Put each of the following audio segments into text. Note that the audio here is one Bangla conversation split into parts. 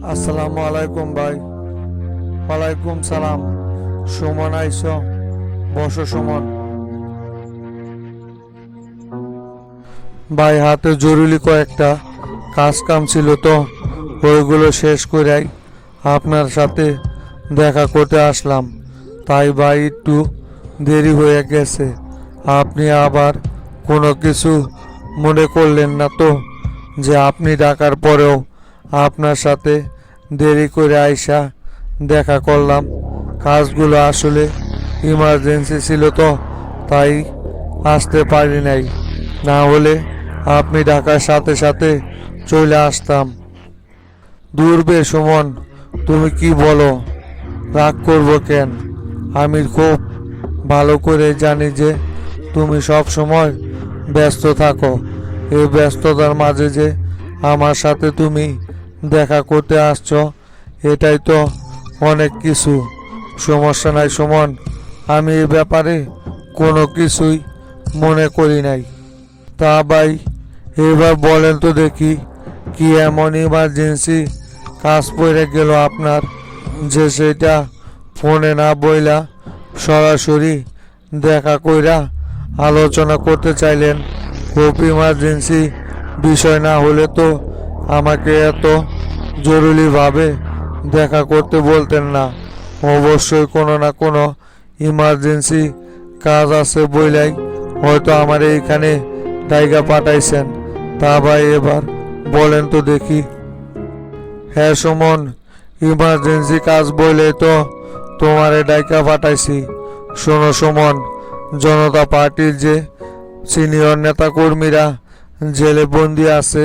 আসসালামু আলাইকুম ভাই। ওয়ালাইকুম সালাম। সুমন আইস, বসো সুমন। ভাই হাতে জরুরি কয়েকটা কাজ কাম ছিল তো, ওইগুলো শেষ করেই আপনার সাথে দেখা করতে আসলাম। তাই ভাই একটু দেরি হয়ে গেছে। আপনি আবার কোনো কিছু মনে করলেন না তো, যে আপনি ডাকার পরেও আপনার সাথে দেরি করে আইসা দেখা করলাম। কাজগুলো আসলে ইমার্জেন্সি ছিল তো, তাই আসতে পারি নাই। না হলে আপনি ডাকার সাথে সাথে চলে আসতাম। দূরবে সুমন, তুমি কি বলো? রাগ করবো কেন? আমি খুব ভালো করে জানি যে তুমি সব সময় ব্যস্ত থাকো। এই ব্যস্ততার মাঝে যে আমার সাথে তুমি দেখা করতে আসছো, এটাই তো অনেক কিছু। সমস্যা নাই সুমন, আমি এই ব্যাপারে কোনো কিছুই মনে করি নাই। তা ভাই, এবার বলেন তো দেখি, কি এমন ইমার্জেন্সি কাজ পড়ে গেল আপনার, যে সেটা ফোনে না বইলা সরাসরি দেখা কইরা আলোচনা করতে চাইলেন? খুব ইমার্জেন্সি বিষয় না হলে তো আমাকে এত জরুরিভাবে দেখা করতে বলতেন না। অবশ্যই কোনো না কোনো ইমার্জেন্সি কাজ আছে বইলাই হয়তো আমার এইখানে জায়গা পাঠাইছেন। তা ভাই এবার বলেন তো দেখি। হ্যাঁ সুমন, ইমার্জেন্সি কাজ বইলে তো তোমারে ডাইকা পাঠাইছি। শোনো সুমন, জনতা পার্টির যে সিনিয়র নেতা কর্মীরা জেলে বন্দি আছে,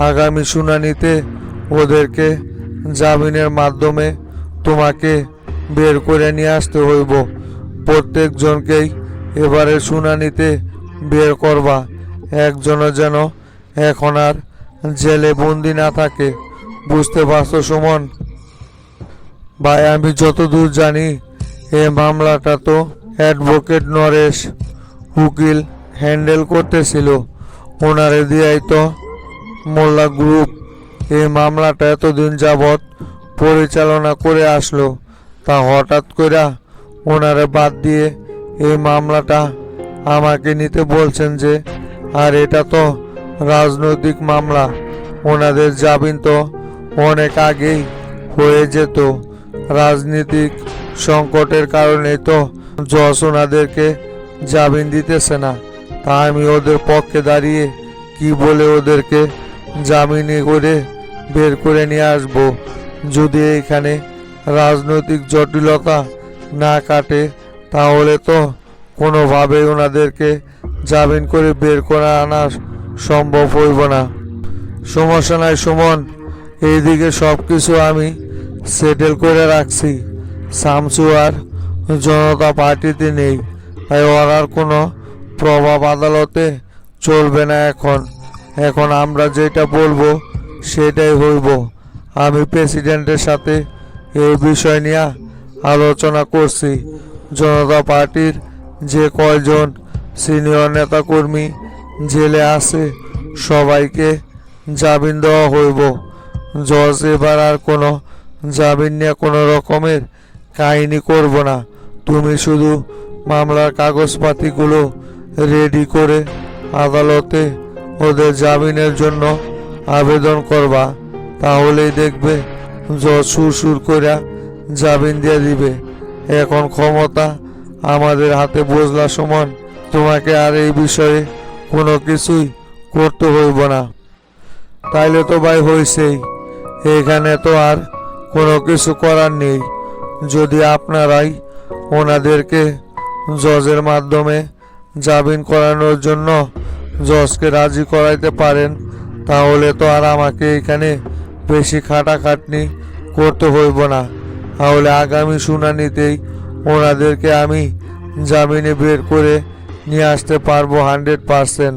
আগামী শুনানিতে ওদেরকে জামিনের মাধ্যমে তোমাকে বের করে নিয়ে আসতে হইব। প্রত্যেকজনকেই এবারে শুনানিতে বের করবা। একজনও যেন এখন আর জেলে বন্দি না থাকে। বুঝতে পারছো সুমন? ভাই আমি যতদূর জানি এ মামলাটা তো অ্যাডভোকেট নরেশ উকিল হ্যান্ডেল করতেছিল। ওনারে দিয়াই তো মোল্লা গ্রুপ এই মামলাটা এতদিন যাবৎ পরিচালনা করে আসলো। তা হঠাৎ করে ওনারে বাদ দিয়ে এই মামলাটা আমাকে নিতে বলছেন যে? আর এটা তো রাজনৈতিক মামলা। ওনাদের জামিন তো অনেক আগেই হয়ে যেত। রাজনৈতিক সংকটের কারণে তো জজ ওনাদেরকে জামিন দিতেছে না। তা আমি ওদের পক্ষে দাঁড়িয়ে কি বলে ওদেরকে জামিনে করে বের করে নিয়ে আসব? যদি এখানে রাজনৈতিক জটিলতা না কাটে, তাহলে তো কোনোভাবেই ওনাদেরকে জামিন করে বের করে আনা সম্ভব হইব না। সমস্যা নাই সুমন, এইদিকে সব কিছু আমি সেটেল করে রাখছি। শামসু আর জনতা পার্টিতে নেই, তাই ওর আর কোনো প্রভাব আদালতে চলবে না। এখন আমরা যেটা বলবো সেটাই হইব। আমি প্রেসিডেন্টের সাথে এই বিষয় নিয়ে আলোচনা করছি। জনতা পার্টির যে কয়জন সিনিয়র নেতাকর্মী জেলে আছে সবাইকে জামিন দেওয়া হইব। জজ এবার আর কোনো জামিন নিয়ে কোনো রকমের কাহিনী করব না। তুমি শুধু মামলার কাগজপাতিগুলো রেডি করে আদালতে ওদের জামিনের জন্য আবেদন করবা। তাহলেই দেখবে জজ সুর করে জামিন দিয়ে দিবে। এখন ক্ষমতা আমাদের হাতে, বুঝলা সুমন? তোমাকে আর এই বিষয়ে কোনো কিছুই করতে হইব না। তাইলে তো ভাই হইছেই, এখানে তো আর কোনো কিছু করার নেই। যদি আপনারাই ওনাদেরকে জজের মাধ্যমে জামিন করানোর জন্য জজকে রাজি করাইতে পারেন, তাহলে তো আর আমাকে এখানে বেশি খাটাখাটনি করতে হইব না। তাহলে আগামী শুনানিতেই ওনাদেরকে আমি জামিনে বের করে নিয়ে আসতে পারবো 100%।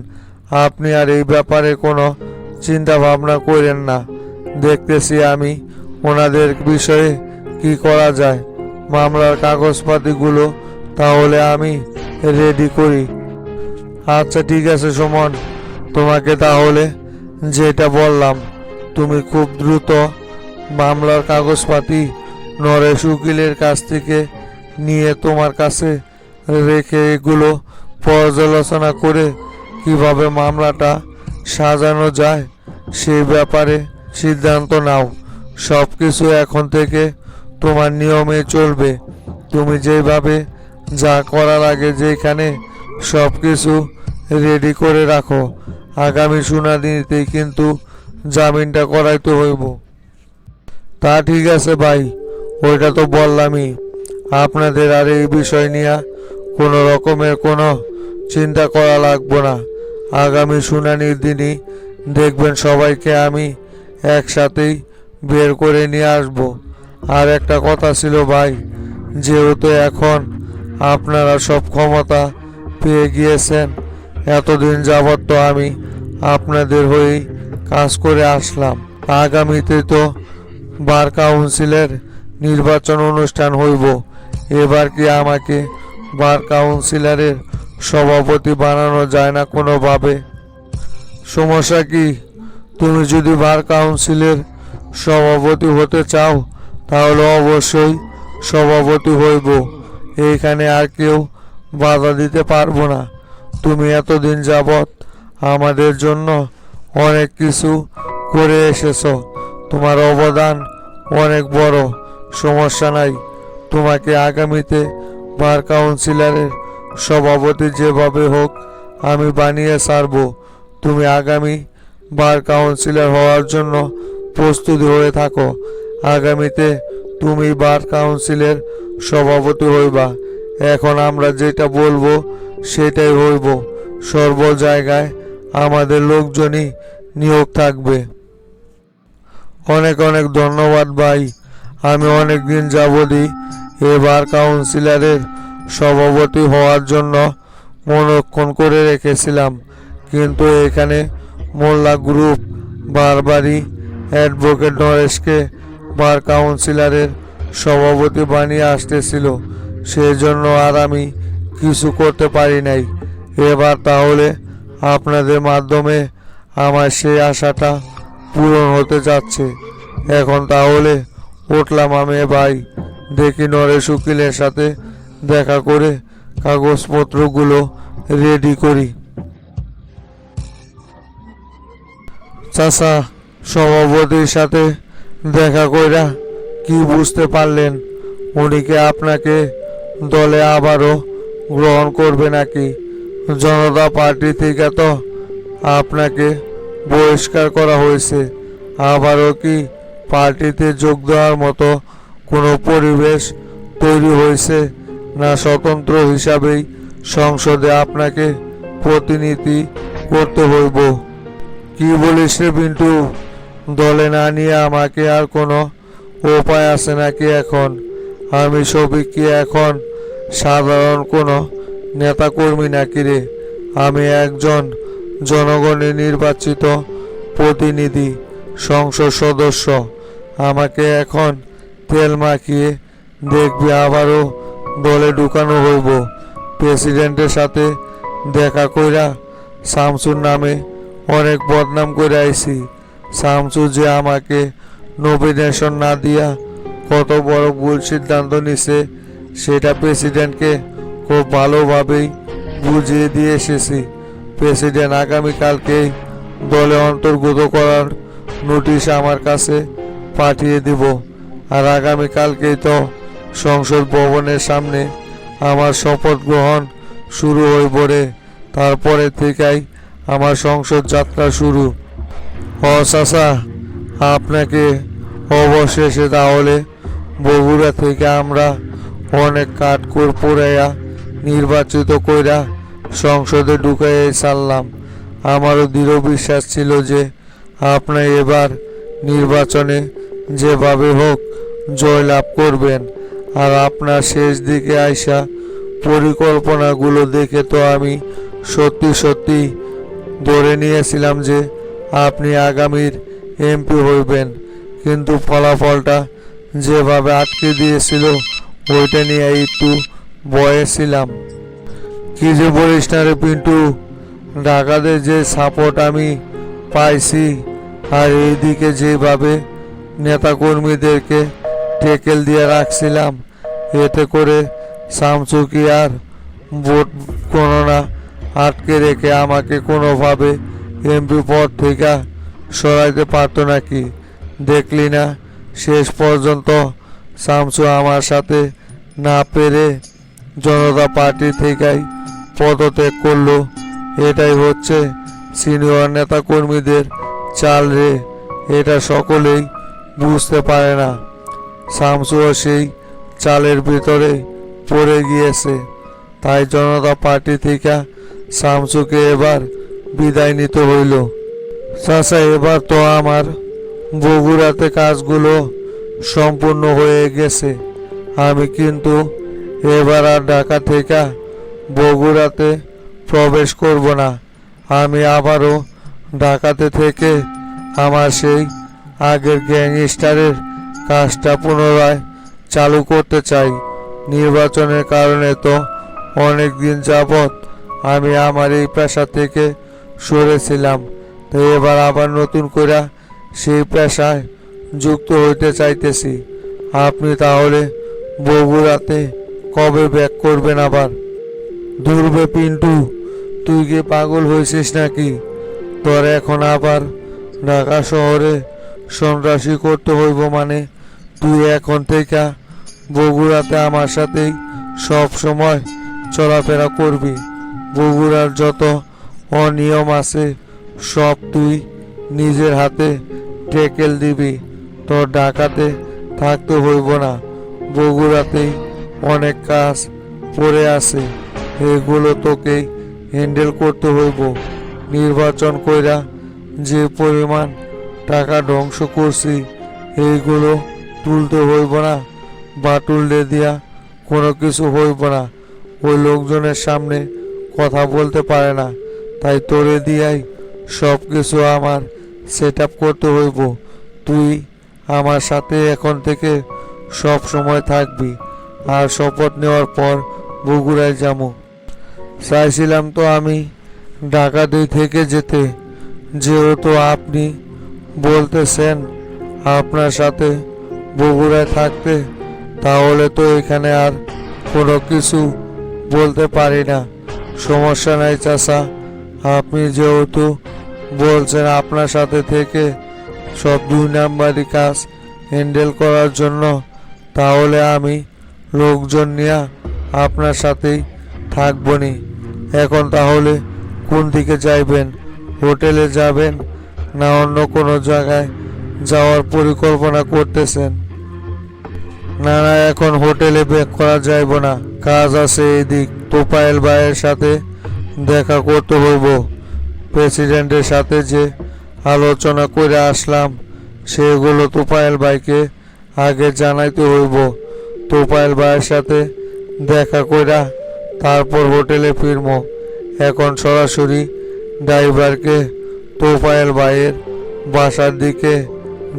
আপনি আর এই ব্যাপারে কোনো চিন্তা ভাবনা করেন না। দেখতেছি আমি ওনাদের বিষয়ে কি করা যায়। মামলার কাগজপাতিগুলো তাহলে আমি রেডি করি। আচ্ছা ঠিক আছে সুমন, তোমাকে তাহলে যেটা বললাম তুমি খুব দ্রুত মামলার কাগজপাতি নরেশ উকিলের কাছ থেকে নিয়ে তোমার কাছে রেখে এগুলো পর্যালোচনা করে কিভাবে মামলাটা সাজানো যায় সেই ব্যাপারে সিদ্ধান্ত নাও। সব কিছু এখন থেকে তোমার নিয়মে চলবে। তুমি যেভাবে যা করার আগে যেখানে সব কিছু রেডি করে রাখো। আগামী শুনানিতেই কিন্তু জামিনটা করাইতে হইব। তা ঠিক আছে ভাই, ওইটা তো বললামই। আপনাদের আর এই বিষয় নিয়ে কোনো রকমের কোনো চিন্তা করা লাগবে না। আগামী শুনানির দিনই দেখবেন সবাইকে আমি একসাথেই বের করে নিয়ে আসব। আর একটা কথা ছিল ভাই, যেহেতু এখন আপনারা সব ক্ষমতা পেয়ে গিয়েছেন, এতদিন যাবৎ তো আমি আপনাদের হয়েই কাজ করে আসলাম। আগামীতে তো বার কাউন্সিলের নির্বাচন অনুষ্ঠান হইব। এবার কি আমাকে বার কাউন্সিলরের সভাপতি বানানো যায় না কোনোভাবে? সমস্যা কি? তুমি যদি বার কাউন্সিলের সভাপতি হতে চাও তাহলে অবশ্যই সভাপতি হইব। এইখানে আর কেউ বাধা দিতে পারবো না। তুমি এতদিন যাবৎ আমাদের জন্য অনেক কিছু করে এসেছো, তোমার অবদান অনেক বড়। সমস্যা নাই, তোমাকে আগামীতে বার কাউন্সিলরের সভাপতি যেভাবে হোক আমি বানিয়ে ছাড়ব। তুমি আগামী বার কাউন্সিলর হওয়ার জন্য প্রস্তুতি হয়ে থাকো। আগামীতে তুমি বার কাউন্সিলের সভাপতি হইবা। এখন আমরা যেটা বলবো সেটাই হইব। সর্ব জায়গায় আমাদের লোকজনই নিয়োগ থাকবে। অনেক অনেক ধন্যবাদ ভাই। আমি অনেক দিন যাবতই এবার কাউন্সিলরের সভাপতি হওয়ার জন্য মনক্ষণ করে রেখেছিলাম, কিন্তু এখানে মোল্লা গ্রুপ বারবারই অ্যাডভোকেট নরেশকে বার কাউন্সিলরের সভাপতি বানিয়ে আসতেছিল। সেজন্য আর আমি কিছু করতে পারি নাই। এবার তাহলে আপনাদের মাধ্যমে আমার সেই আশাটা পূরণ হতে যাচ্ছে। এখন তাহলে উঠলাম আমি ভাই, দেখি নরেশ উকিলের সাথে দেখা করে কাগজপত্রগুলো রেডি করি। চাচা, সভাপতির সাথে দেখা কইরা কি বুঝতে পারলেন? উনি কি আপনাকে দলে আবারও গ্রহণ করবে নাকি? জনতা পার্টি থেকে তো আপনাকে বহিষ্কার করা হয়েছে। আবারও কি পার্টিতে যোগ দেওয়ার মতো কোনো পরিবেশ তৈরি হয়েছে, না স্বতন্ত্র হিসাবেই সংসদে আপনাকে প্রতিনিধি করতে হইব? কি বলিস রে পিন্টু? দলে না নিয়ে আমাকে আর কোনো উপায় আছে নাকি এখন? আমি শফিক কি এখন সাধারণ কোনো নেতাকর্মী নাকি রে? আমি একজন জনগণের নির্বাচিত প্রতিনিধি, সংসদ সদস্য। আমাকে এখন তেল মাখিয়ে দেখবি আবারও দলে ঢুকানো হইব। প্রেসিডেন্টের সাথে দেখা কইরা শামসুর নামে অনেক বদনাম করে আইছি। শামসু যে আমাকে নমিনেশন না দিয়া কত বড় ভুল সিদ্ধান্ত নিছে সেটা প্রেসিডেন্টকে খুব ভালোভাবেই বুঝিয়ে দিয়ে এসেছি। প্রেসিডেন্ট আগামীকালকেই দলে অন্তর্ভুক্ত করার নোটিশ আমার কাছে পাঠিয়ে দিব। আর আগামীকালকেই তো সংসদ ভবনের সামনে আমার শপথ গ্রহণ শুরু হইব রে। তারপরে থেকেই আমার সংসদ যাত্রা শুরু। ও চাচা, আপনাকে অবশেষে তাহলে বগুড়া থেকে আমরা অনেক কাঠখড় পোড়াইয়া নির্বাচিত কইরা সংসদে ঢুকাইয়া ছাড়লাম। আমারও দৃঢ় বিশ্বাস ছিল যে আপনি এবার নির্বাচনে যেভাবে হোক জয়লাভ করবেন। আর আপনার শেষ দিকে আইসা পরিকল্পনাগুলো দেখে তো আমি সত্যি সত্যি ধরে নিয়েছিলাম যে আপনি আগামীর এমপি হইবেন। কিন্তু ফলাফলটা যেভাবে আটকে দিয়েছিল ওইটা নিয়ে একটু ভয়ে ছিলাম। কি যে বলিস না রে পিন্টু, ঢাকাতে যে সাপোর্ট আমি পাইছি আর এইদিকে যেভাবে নেতাকর্মীদেরকে টেকেল দিয়ে রাখছিলাম, এতে করে শামসুকি আর ভোট গণনা আটকে রেখে আমাকে কোনোভাবে এমপি পদ থেকে সরাইতে পারতো নাকি? দেখলি না শেষ পর্যন্ত শামসু আমার সাথে না পেরে জনতা পার্টি থেকেই পদত্যাগ করলো। এটাই হচ্ছে সিনিয়র নেতাকর্মীদের চাল রে, এটা সকলেই বুঝতে পারে না। শামসুও সেই চালের ভিতরে পড়ে গিয়েছে। তাই জনতা পার্টি থেকে শামসুকে এবার বিদায় নিতে হইল। চাচা, এবার তো আমার বগুড়াতে কাজগুলো সম্পূর্ণ হয়ে গেছে। আমি কিন্তু এবার আর ঢাকা থেকে বগুড়াতে প্রবেশ করব না। আমি আবারও ঢাকাতে থেকে আমার সেই আগের গ্যাংস্টারের কাজটা পুনরায় চালু করতে চাই। নির্বাচনের কারণে তো অনেক দিন যাবৎ আমি আমার এই পেশা থেকে সরেছিলাম, তাই এবার আবার নতুন করে সেই পেশায় যুক্ত হইতে চাইতেছি। আপনি তাহলে বগুড়াতে কবে ব্যাক করবেন আবার? দুর্বে পিন্টু, তুই কি পাগল হয়েছিস নাকি? তোর এখন আবার ঢাকা শহরে সন্ত্রাসী করতে হইব মানে? তুই এখন থেকে বগুড়াতে আমার সাথেই সব সময় চলাফেরা করবি। বগুড়ার যত অনিয়ম আছে সব তুই নিজের হাতে টেকেল দিবি। তোর ঢাকাতে থাকতে হইব না, বগুড়াতেই অনেক কাজ পড়ে আছে, এগুলো তোকেই হ্যান্ডেল করতে হইব। নির্বাচন কইরা যে পরিমাণ টাকা ধ্বংস করছি এইগুলো তুলতে হইব না। বাটুললে দিয়া কোনো কিছু হইব না। ওই লোকজনের সামনে কথা বলতে পারে না, তাই তোরে দিয়াই সব কিছু আমার সেট আপ করতে হইব। তুই আমার সাথে এখন থেকে সব সময় থাকবি। আর শপথ নেওয়ার পর বগুড়ায় যাবো। চাইছিলাম তো আমি ঢাকাতেই থেকে যেতে, যেহেতু আপনি বলতেছেন আপনার সাথে বগুড়ায় থাকতে, তাহলে তো এখানে আর কোনো কিছু বলতে পারি না। সমস্যা নাই চাচা, আপনি যেহেতু বলছেন আপনার সাথে থেকে সব 2 নাম্বারি কাজ হ্যান্ডেল করার জন্য, তাহলে আমি লোকজন নিয়ে আপনার সাথেই থাকবনি। এখন তাহলে কোন দিকে যাইবেন? হোটেলে যাবেন না অন্য কোনো জায়গায় যাওয়ার পরিকল্পনা করতেছেন? না না, এখন হোটেলে ব্যাক করা যাইব না, কাজ আছে এদিক। তোপায়েল ভাইয়ের সাথে দেখা করতে হইব। প্রেসিডেন্টের সাথে যে আলোচনা করে আসলাম সেগুলো তোপায়েল ভাইকে আগে জানাইতে হইব। তোপায়েল ভাইয়ের সাথে দেখা কইরা তারপর হোটেলে ফিরবো। এখন সরাসরি ড্রাইভারকে তোপায়েল ভাইয়ের বাসার দিকে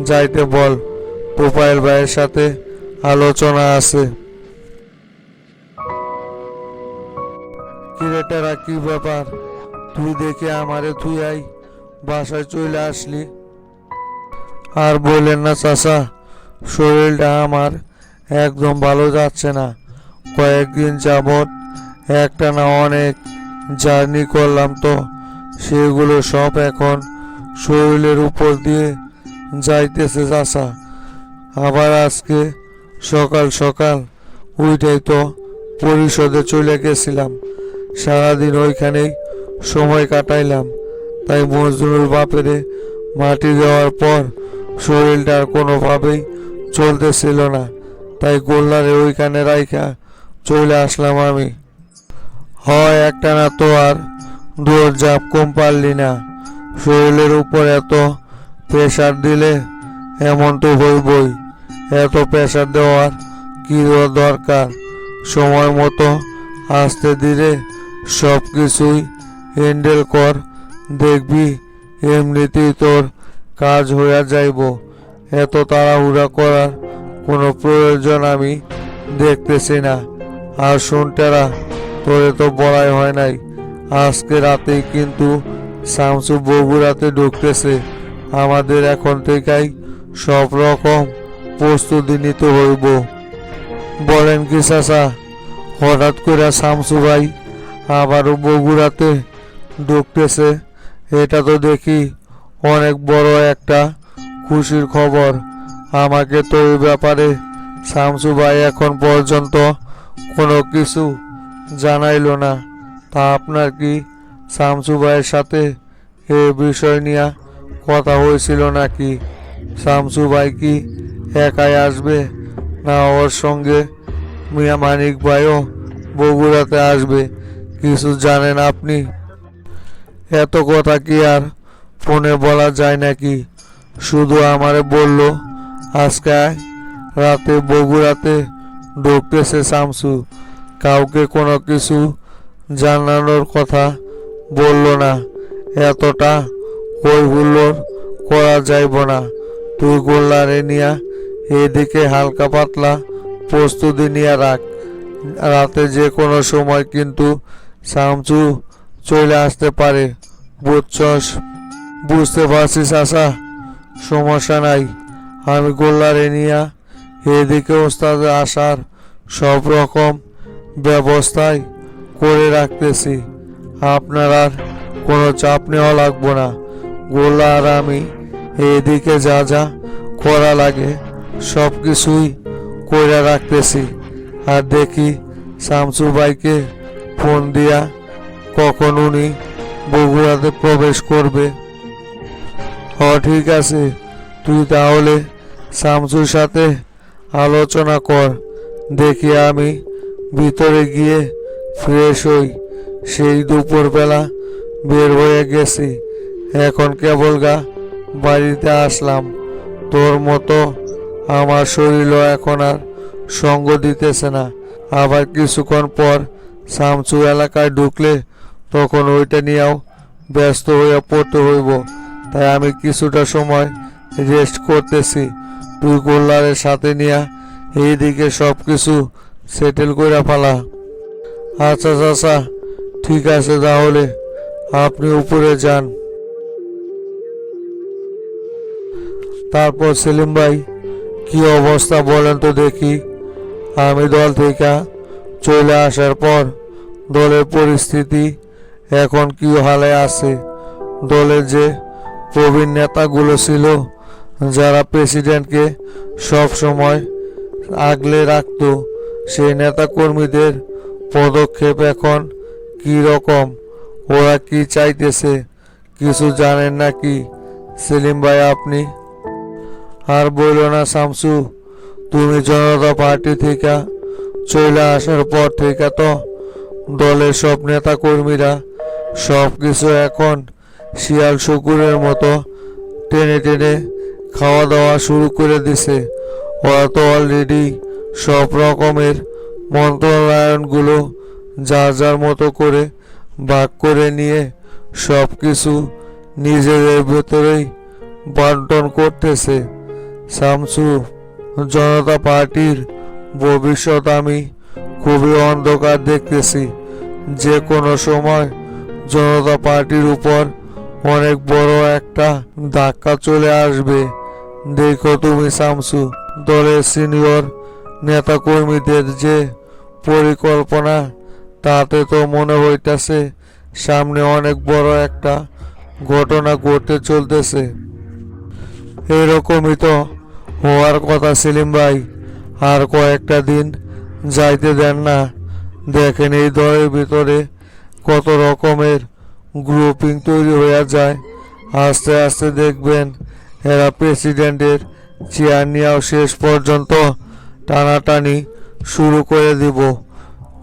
যাইতে বল, তোপায়েল ভাইয়ের সাথে আলোচনা আছে। কিরেটারা, কি ব্যাপার? তুই দেখে আমারে থুইয়াই বাসায় চলে আসলি? আর বললেন না চাচা, শরীরটা আমার একদম ভালো যাচ্ছে না। কয়েকদিন যাবৎ একটা না অনেক জার্নি করলাম, তো সেগুলো সব এখন শরীরের উপর দিয়ে যাইতেছে চাচা। আবার আজকে সকাল সকাল উঠেই তো পরিষদে চলে গেছিলাম, সারাদিন ওইখানেই সময় কাটাইলাম। তাই মজনুর বাপেরে মাটি দেওয়ার পর শরীরটা আর কোনোভাবেই চলতেছিল না, তাই গোল্লারে ওইখানে রাইখা চলে আসলাম আমি। হয় একটা না তো আর দৌড় ঝাঁপ কম পারলি না। শরীরের উপর এত প্রেশার দিলে এমন তো হইবই। এত প্রেশার দেওয়ার কি দরকার? সময় মতো আস্তে ধীরে সব কিছুই হ্যান্ডেল কর, দেখবি এমনিতেই তোর কাজ হইয়া যাইব। এত তাড়াহুড়া করার কোনো প্রয়োজন আমি দেখতেছি না। আর শুনটেরা, তোরে তো বলাই হয় নাই, আজকে রাতেই কিন্তু শামসু বগুড়াতে ঢুকতেছে। আমাদের এখন থেকেই সব রকম প্রস্তুতি নিতে হইব। বলেন কি চাচা, হঠাৎ করে শামসু ভাই আবারও বগুড়াতে ঢুকতেছে? এটা তো দেখি অনেক বড় একটা খুশির খবর। আমাকে তো এই ব্যাপারে শামসু ভাই এখন পর্যন্ত কোনো কিছু জানাইলো না। তা আপনার কি শামসু ভাইয়ের সাথে এ বিষয় নিয়ে কথা হয়েছিল নাকি? শামসু ভাই কি একাই আসবে, না ওর সঙ্গে মিয়া মানিক ভাইও বগুড়াতে আসবে? কিছু জানেন আপনি? এত কথা কি আর ফোনে বলা যায় নাকি? শুধু আমারে বলল আজকে রাতে বগুড়াতে ঢুকতেছে শামসু। কাউকে কোনো কিছু জানানোর কথা বলল না। এতটা হই হুল্লোড় করা যাইব না। তুই গোল্লারে নিয়া এদিকে হালকা পাতলা প্রস্তুতি নিয়ে রাখ। রাতে যে কোনো সময় কিন্তু শামসু চলে আসতে পারে, বুঝছস? বুঝতে পারছিস আশা, সমস্যা নাই। আমি গোল্লারে নিয়া এদিকে ওস্তাদে আসার সব রকম ব্যবস্থাই করে রাখতেছি। আপনার আর কোনো চাপ নেওয়া লাগবো না। গোল্লা আর আমি এদিকে যা যা করা লাগে সব কিছুই করে রাখতেছি। আর দেখি শামসু ভাইকে ফোন দিয়া কখন উনি বগুড়াতে প্রবেশ করবে। ঠিক আছে, তুই তাহলে শামসুর সাথে আলোচনা কর। দেখি আমি ভিতরে গিয়ে ফ্রেশ হই। সেই দুপুরবেলা বের হয়ে গেছি, এখন কেবল বাড়িতে আসলাম। তোর মতো আমার শরীরও এখন আর সঙ্গ দিতেছে না। আবার কিছুক্ষণ পর শামসু এলাকায় ঢুকলে তখন ওইটা নিয়েও ব্যস্ত হয়ে পড়তে হইব। তাই আমি কিছুটা সময় রেস্ট করতেছি। তুই গোল্লারের সাথে নিয়ে এইদিকে সব কিছু সেটেল করে ফেলা। আচ্ছা চাচা, ঠিক আছে, তাহলে আপনি উপরে যান। তারপর সেলিম ভাই, কি অবস্থা বলেন তো দেখি? আমি দল থেকে চলে আসার পর দলের পরিস্থিতি এখন কি হালে আছে? দলের যে প্রবীণ নেতাগুলো ছিল, যারা প্রেসিডেন্টকে সব সময় আগলে রাখত, সেই নেতা কর্মীদের পদক্ষেপ এখন কি রকম? ওরা কি চাইতেছে কিছু জানেন নাকি সেলিম ভাই আপনি? আর বলল না শামসু, তুমি জনতা পার্টি থেকে চলে আসার পর থেকে তো দলের সব নেতা কর্মীরা সব কিছু এখন শিয়াল শুকুরের মতো টেনে টেনে খাওয়া দাওয়া শুরু করে দিছে। ওরা তো অলরেডি সব রকমের মন্ত্রণায়নগুলো যার যার মতো করে ভাগ করে নিয়ে সব কিছু নিজেদের ভেতরেই বন্টন করতেছে। শামসু, জনতা পার্টির ভবিষ্যৎ আমি খুবই অন্ধকার দেখতেছি। যে কোনো সময় জনতা পার্টির উপর অনেক বড় একটা ধাক্কা চলে আসবে। দেখো তুমি শামসু, দলের সিনিয়র নেতা কর্মীদের যে পরিকল্পনা, তাতে তো মনে হইতেছে সামনে অনেক বড় একটা ঘটনা ঘটতে চলতেছে। এরকমই তো হওয়ার কথা সেলিম ভাই। আর কয়েকটা দিন যাইতে দেন না। দেখেন এই দলের ভিতরে কত রকমের গ্রুপিং তৈরি হয়ে যায়। আস্তে আস্তে দেখবেন এরা প্রেসিডেন্টের চেয়ার নিয়েও শেষ পর্যন্ত টানাটানি শুরু করে দিব।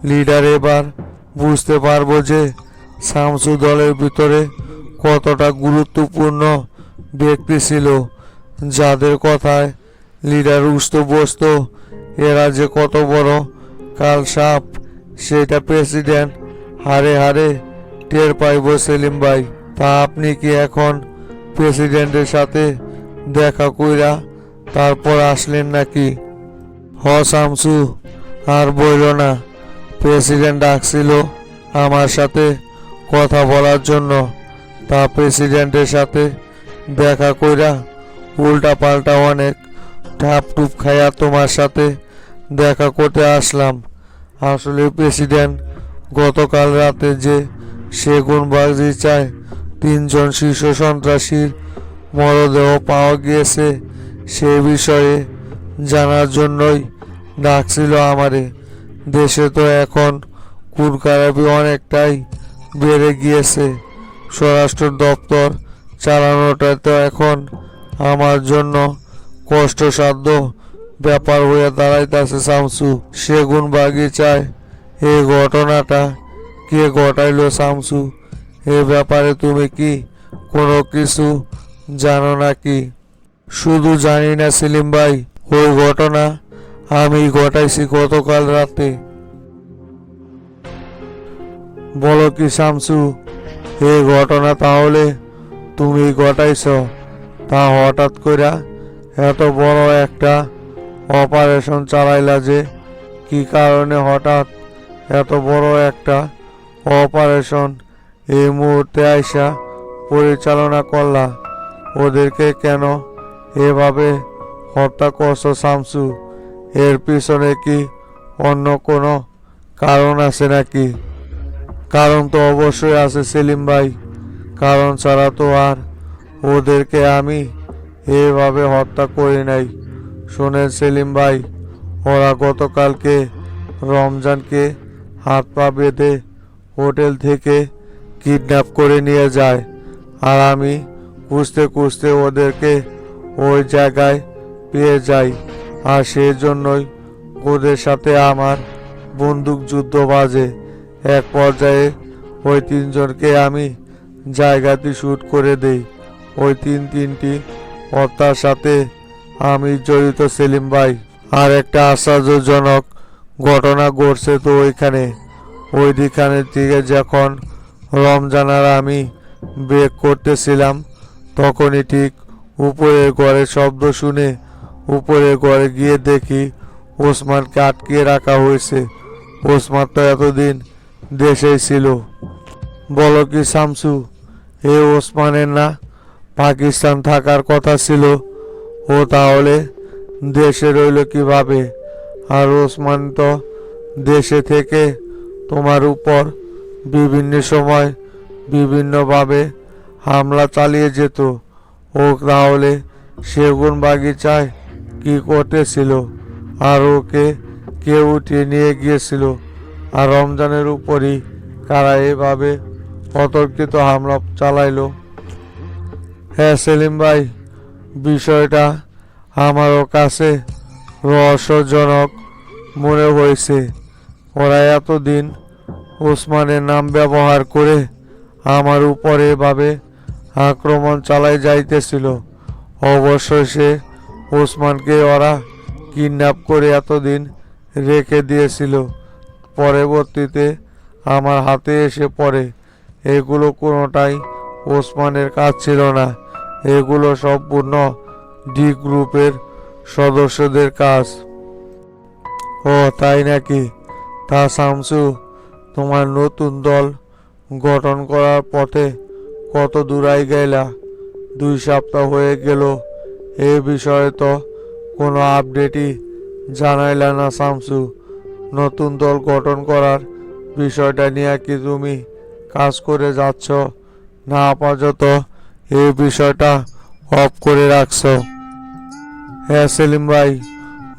লিডার এবার বুঝতে পারবো যে শামসু দলের ভিতরে কতটা গুরুত্বপূর্ণ ব্যক্তি ছিল, যাদের কথায় লিডার উঠত বসত। এরা যে কত বড় কাল সাপ, সেটা প্রেসিডেন্ট হারে হারে টের পাইব সেলিম ভাই। তা আপনি কি এখন প্রেসিডেন্টের সাথে দেখা কইরা তারপর আসলেন নাকি? শামসু, আর বইল না, প্রেসিডেন্ট ডাকছিল আমার সাথে কথা বলার জন্য। তা প্রেসিডেন্টের সাথে দেখা কইরা উল্টা পাল্টা অনেক ঠাপ টুপ খাইয়া তোমার সাথে দেখা করতে আসলাম। আসলে প্রেসিডেন্ট, গতকাল রাতে যে সেগুন বাগিচায় 3জন শীর্ষ সন্ত্রাসীর মরদেহ পাওয়া গিয়েছে সে বিষয়ে জানার জন্যই ডাকছিল আমারে। দেশে তো এখন খুন খারাপি অনেকটাই বেড়ে গিয়েছে। স্বরাষ্ট্র দপ্তর চালানোটা তো এখন আমার জন্য কষ্টসাধ্য ব্যাপার হয়ে দাঁড়াইতেছে। শামসু, সেগুন বাগিচায় এই ঘটনাটা কে ঘটাইলো শামসু? এ ব্যাপারে তুমি কি কোনো কিছু জানো নাকি? শুধু জানি না সেলিম ভাই, ওই ঘটনা আমি ঘটাইছি গতকাল রাতে। বলো কি শামসু, এই ঘটনা তাহলে তুমি ঘটাইছ? তা হঠাৎ কইরা এত বড় একটা অপারেশন চালাইলা যে? কি কারণে হঠাৎ এত বড় একটা অপারেশন এই মুহূর্তে আইসা পরিচালনা করলা? ওদেরকে কেন এভাবে হত্যা করছো শামসু? এর পিছনে কি অন্য কোনো কারণ আছে নাকি? কারণ তো অবশ্যই আছে সেলিম ভাই, কারণ ছাড়া তো আর ওদেরকে আমি এভাবে হত্যা করি নাই। শোনেন সেলিম ভাই, ওরা গতকালকে রমজানকে হাত পা বেঁধে হোটেল থেকে কিডন্যাপ করে নিয়ে যায়, আর আমি খুঁজতে খুঁজতে ওদেরকে ওই জায়গায় পেয়ে যাই। আর সেই জন্যই ওদের সাথে আমার বন্দুক যুদ্ধ বাজে। এক পর্যায়ে ওই 3জনকে আমি জায়গাতে শ্যুট করে দেই। ওই তিনটি হত্যার সাথে আমি জড়িত সেলিম ভাই। আর একটা আশ্চর্যজনক ঘটনা ঘটছে তো ওইখানে। ওইখানে থেকে যখন রমজান আর আমি ব্রেক করতেছিলাম, তখনই ঠিক উপরের ঘরের শব্দ শুনে উপরের ঘরে গিয়ে দেখি ওসমানকে আটকে রাখা হয়েছে। ওসমান তো এতদিন দেশেই ছিল। বলো কি শামসু, এ ওসমানের না পাকিস্তান থাকার কথা ছিল? ও তাহলে দেশে রইল কিভাবে? আর ওসমান তো দেশে থেকে তোমার উপর বিভিন্ন সময় বিভিন্নভাবে হামলা চালিয়ে যেত। ও তাহলে সেগুন বাগিচায় কি করতেছিল? আর ওকে কে উঠিয়ে নিয়ে গিয়েছিল? আর রমজানের উপরই কারা এভাবে অতর্কিত হামলা চালাইলো? হ্যাঁ সেলিম ভাই, বিষয়টা আমারও কাছে রহস্যজনক মনে হয়েছে। ওরা এতদিন ওসমানের নাম ব্যবহার করে আমার উপরে এভাবে আক্রমণ চালাই যাইতেছিল। অবশ্যই সে ওসমানকে ওরা কিডন্যাপ করে এতদিন রেখে দিয়েছিল, পরবর্তীতে আমার হাতে এসে পড়ে। এগুলো কোনোটাই ওসমানের কাজ ছিল না, এগুলো সম্পূর্ণ ডি গ্রুপের সদস্যদের কাজ। ও তাই নাকি? তা শামসু, তোমার নতুন দল গঠন করার পথে কত দূরাই গেলা? 2 সপ্তাহ হয়ে গেল, এ বিষয়ে তো কোনো আপডেটই জানাইলা না শামসু। নতুন দল গঠন করার বিষয়টা নিয়ে কি তুমি কাজ করে যাচ্ছ, না আপাতত এই বিষয়টা অফ করে রাখছো? হ্যাঁ সেলিম ভাই,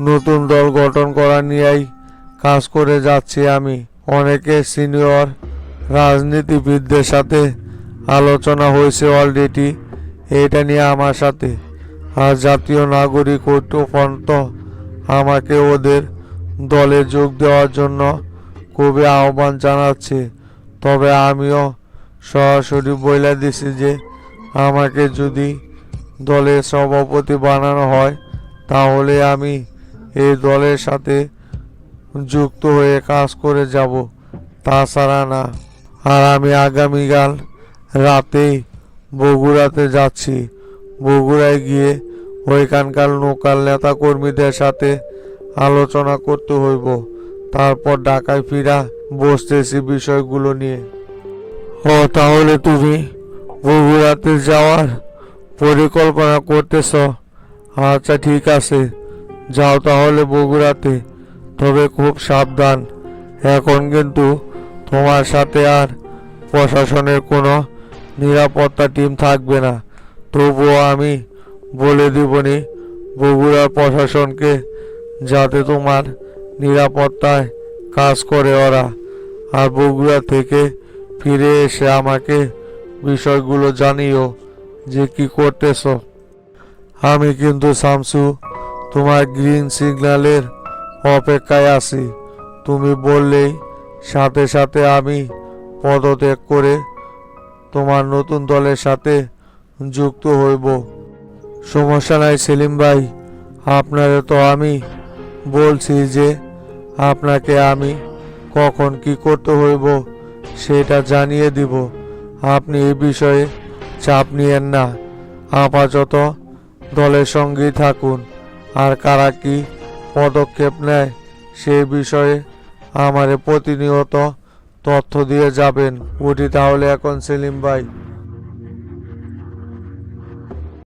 নতুন দল গঠন করা নিয়েই কাজ করে যাচ্ছি আমি। অনেকে সিনিয়র রাজনীতিবিদদের সাথে আলোচনা হয়েছে অলরেডি এটা নিয়ে আমার সাথে। আর জাতীয় নাগরিক ঐক্যফ্রন্ট আমাকে ওদের দলে যোগ দেওয়ার জন্য খুবই আহ্বান জানাচ্ছে। তবে আমিও সরাসরি বলে দিছি যে আমাকে যদি দলের সভাপতি বানানো হয় তাহলে আমি এই দলের সাথে যুক্ত হয়ে কাজ করে যাব, তাছাড়া না। আর আমি আগামীকাল রাতেই বগুড়াতে যাচ্ছি। বগুড়ায় গিয়ে ওইখানকার লোকাল নেতাকর্মীদের সাথে আলোচনা করতে হইব, তারপর ঢাকায় ফিরা বসতেছি বিষয়গুলো নিয়ে। ও তাহলে তুমি বগুড়াতে যাওয়ার পরিকল্পনা করতেছ? আচ্ছা ঠিক আছে, যাও তাহলে বগুড়াতে, তবে খুব সাবধান। এখন কিন্তু তোমার সাথে আর প্রশাসনের কোনো নিরাপত্তা টিম থাকবে না। তবুও আমি বলে দিবনি বগুড়ার প্রশাসনকে, যাতে তোমার নিরাপত্তায় কাজ করে ওরা। আর বগুড়া থেকে ফিরে এসে আমাকে বিষয়গুলো জানিও যে কি করতেছো। আমি কিন্তু শামসু তোমার গ্রিন সিগন্যালের অপেক্ষায় আছি। তুমি বললেই সাথে সাথে আমি পদত্যাগ করে তোমার নতুন দলের সাথে যুক্ত হইব। সমস্যা নাই সেলিম ভাই, আপনারে তো আমি বলছি যে আপনাকে আমি কখন কি করতে হইব সেটা জানিয়ে দিব। আপনি এই বিষয়ে চাপ নিয়েন না, আপাতত দলের সঙ্গেই থাকুন। আর কারা কি পদক্ষেপ নেয় সেই বিষয়ে আমারে প্রতিনিয়ত তথ্য দিয়ে যাবেন। উঠি তাহলে এখন সেলিম ভাই।